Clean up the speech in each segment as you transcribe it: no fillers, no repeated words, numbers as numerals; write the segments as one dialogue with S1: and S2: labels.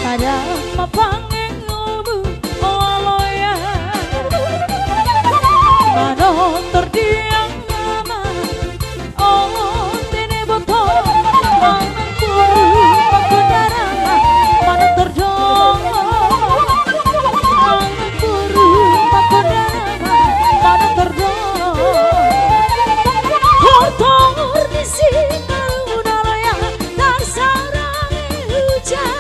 S1: Ada mapangeng ilmu oloya Mano terdiang nama Oh tene botol Manang kuru Pagkudara Mano terdong Manang kuru Pagkudara Mano terdong Kotor di sini Udalaya Tarsarang hujan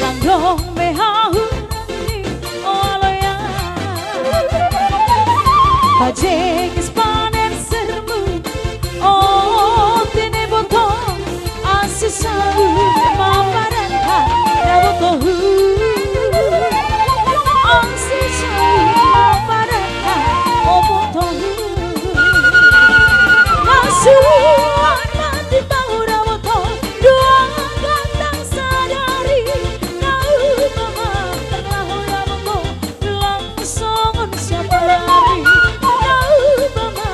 S1: Landong mehahurani oloya Hajegis panen sermu Oh tine botong Asisau mamaranta Rabotohu Asisau mamaranta Obotohu Asuhan mati tahu rabotoh Dua gandang sadari Langsung siapa lari Kau mama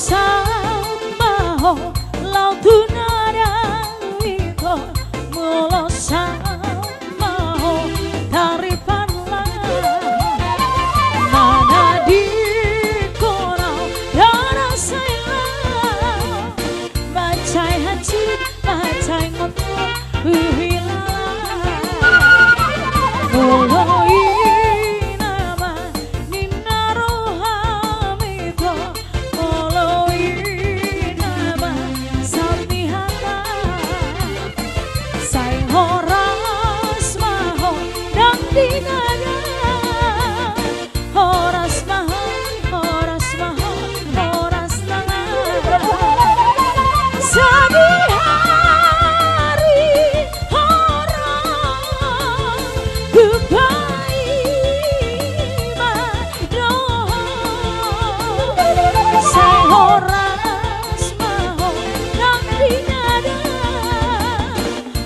S1: sama ho lau tu nada ito mulo sama ho taripan mana di korau dana saya bacai hati bacai ngotot hilala muloi nama nina rohamito muloi nama samihata say horas maho dan dinada horas maho horas maho horas nanga sabi hari orang goodbye mado say horas maho dan dinada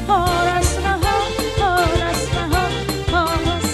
S1: horas maho horas maho horas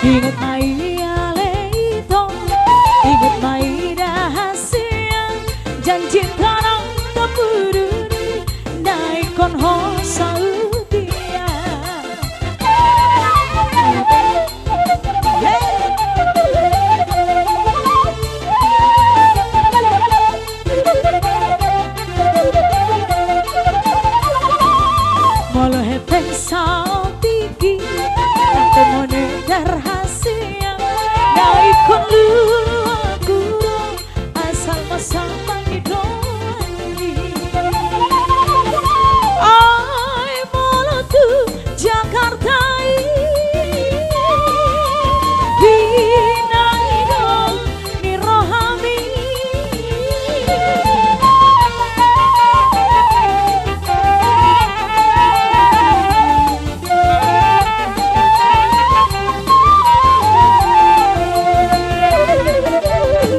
S1: ingat mai aleito ingat mai rahasia janji tanang tapuruni naik kon ho saudia malah hepeng sao tinggi tak temone terhasia naik kon lulu aku asal masama idoni ai malah tu Jakarta Vinaido ni rohami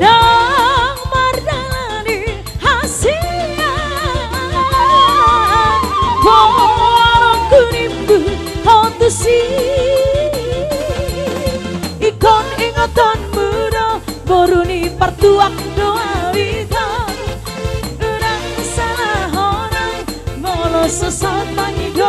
S1: nang mardani hasia borong kunimbu hotusi ikon ingatan muda boruni partuak doa wita urang salah orang ngolo sesat mangido